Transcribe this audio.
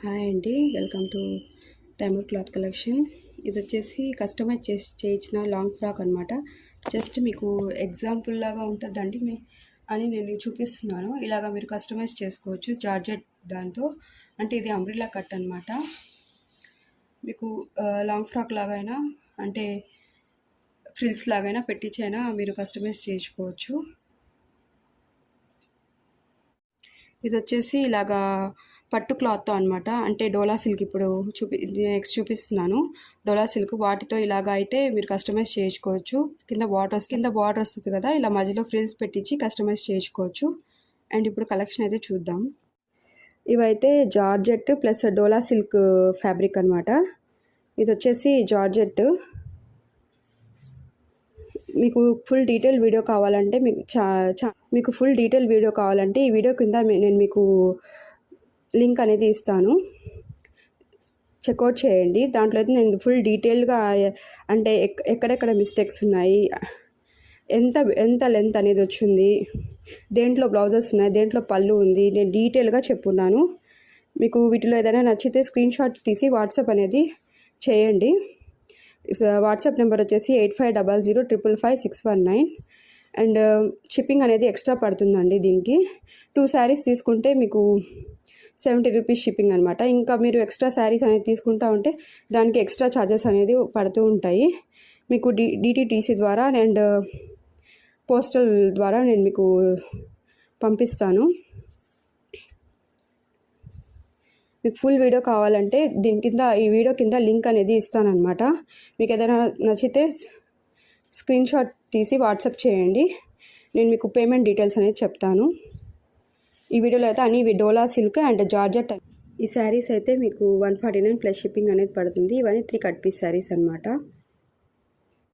Hi అండి, welcome to Taimur cloth collection. ఇది వచ్చేసి కస్టమైజ్ చేయించిన లాంగ్ ఫ్రాక్ అనమాట. జస్ట్ మీకు ఎగ్జాంపుల్ లాగా ఉంటుందండి అని నేను చూపిస్తున్నాను. ఇలాగా మీరు కస్టమైజ్ చేసుకోవచ్చు జార్జెట్ దాంతో. అంటే ఇది అంబ్రిల్లా కట్ అనమాట. మీకు లాంగ్ ఫ్రాక్ లాగైనా అంటే ఫ్రిల్స్ లాగైనా పెట్టించైనా మీరు కస్టమైజ్ చేసుకోవచ్చు. ఇది వచ్చేసి ఇలాగా పట్టు క్లాత్తో అనమాట. అంటే డోలా సిల్క్ ఇప్పుడు నెక్స్ట్ చూపిస్తున్నాను. డోలా సిల్క్ వాటితో ఇలాగా అయితే మీరు కస్టమైజ్ చేసుకోవచ్చు. కింద బార్డర్ వస్తుంది కదా, ఇలా మధ్యలో ఫ్రిల్స్ పెట్టించి కస్టమైజ్ చేసుకోవచ్చు. అండ్ ఇప్పుడు కలెక్షన్ అయితే చూద్దాం. ఇవైతే జార్జెట్ ప్లస్ డోలా సిల్క్ ఫ్యాబ్రిక్ అనమాట. ఇది వచ్చేసి జార్జెట్. మీకు ఫుల్ డీటెయిల్ వీడియో కావాలంటే మీకు ఫుల్ డీటెయిల్ వీడియో కావాలంటే ఈ వీడియో కింద నేను మీకు లింక్ అనేది ఇస్తాను, చెక్అవుట్ చేయండి. దాంట్లో అయితే నేను ఫుల్ డీటెయిల్గా అంటే ఎక్కడెక్కడ మిస్టేక్స్ ఉన్నాయి, ఎంత లెంత్ అనేది వచ్చింది, దేంట్లో బ్లౌజెస్ ఉన్నాయి, దేంట్లో పళ్ళు ఉంది, నేను డీటెయిల్గా చెప్పున్నాను. మీకు వీటిలో ఏదైనా నచ్చితే స్క్రీన్ షాట్ తీసి వాట్సాప్ అనేది చేయండి. వాట్సాప్ నెంబర్ వచ్చేసి 8500555619. అండ్ షిప్పింగ్ అనేది ఎక్స్ట్రా పడుతుందండి. దీనికి 2 శారీస్ తీసుకుంటే మీకు 70 రూపీస్ షిప్పింగ్ అనమాట. ఇంకా మీరు ఎక్స్ట్రా శారీస్ అనేది తీసుకుంటా ఉంటే దానికి ఎక్స్ట్రా ఛార్జెస్ అనేది పడుతూ ఉంటాయి. మీకు డిటిడిసి ద్వారా అండ్ పోస్టల్ ద్వారా నేను మీకు పంపిస్తాను. మీకు ఫుల్ వీడియో కావాలంటే ఈ వీడియో కింద లింక్ అనేది ఇస్తానన్నమాట. మీకు ఏదైనా నచ్చితే స్క్రీన్ షాట్ తీసి వాట్సాప్ చేయండి, నేను మీకు పేమెంట్ డీటెయిల్స్ అనేది చెప్తాను. ఈ వీడియోలో అయితే అన్ని డోలా సిల్క్ అండ్ జార్జెట్. ఈ శారీస్ అయితే మీకు 149 ప్లస్ షిప్పింగ్ అనేది పడుతుంది. ఇవన్నీ 3 కట్ పీస్ శారీస్ అనమాట.